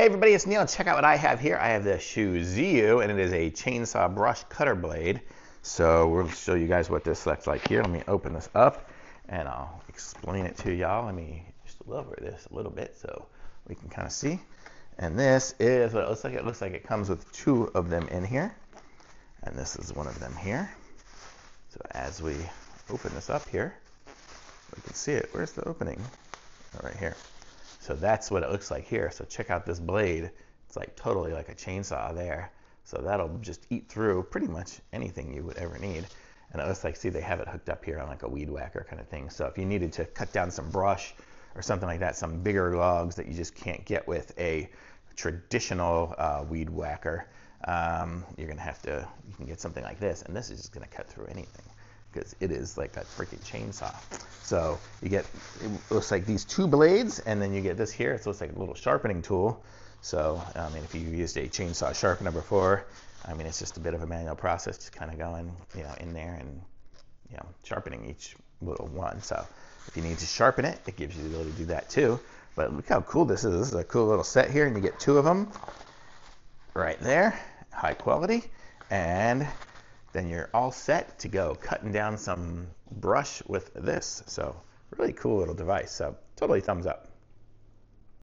everybody, it's Neil. Check out what I have here. I have the LSHUZIYU, and it is a chainsaw brush cutter blade. So we'll show you guys what this looks like here. Let me open this up, and I'll explain it to y'all. Let me just lower this a little bit so we can kind of see. And this is what it looks like. It looks like it comes with two of them in here, and this is one of them here. So as we open this up here, we can see it. Where's the opening? Oh, right here. So that's what it looks like here. So check out this blade. It's like totally like a chainsaw there. So that'll just eat through pretty much anything you would ever need. And it looks like, see, they have it hooked up here on like a weed whacker kind of thing. So if you needed to cut down some brush or something like that, some bigger logs that you just can't get with a traditional weed whacker, you're gonna have to, you can get something like this, and this is just gonna cut through anything, because it is like a freaking chainsaw. So you get, it looks like these two blades, and then you get this here. It looks like a little sharpening tool. So I mean, if you used a chainsaw sharpener before, I mean, it's just a bit of a manual process, just kind of going, you know, in there and, you know, sharpening each little one. So if you need to sharpen it, it gives you the ability to do that too. But look how cool this is. This is a cool little set here, and you get two of them right there, high quality, and then you're all set to go cutting down some brush with this. So really cool little device. So totally thumbs up.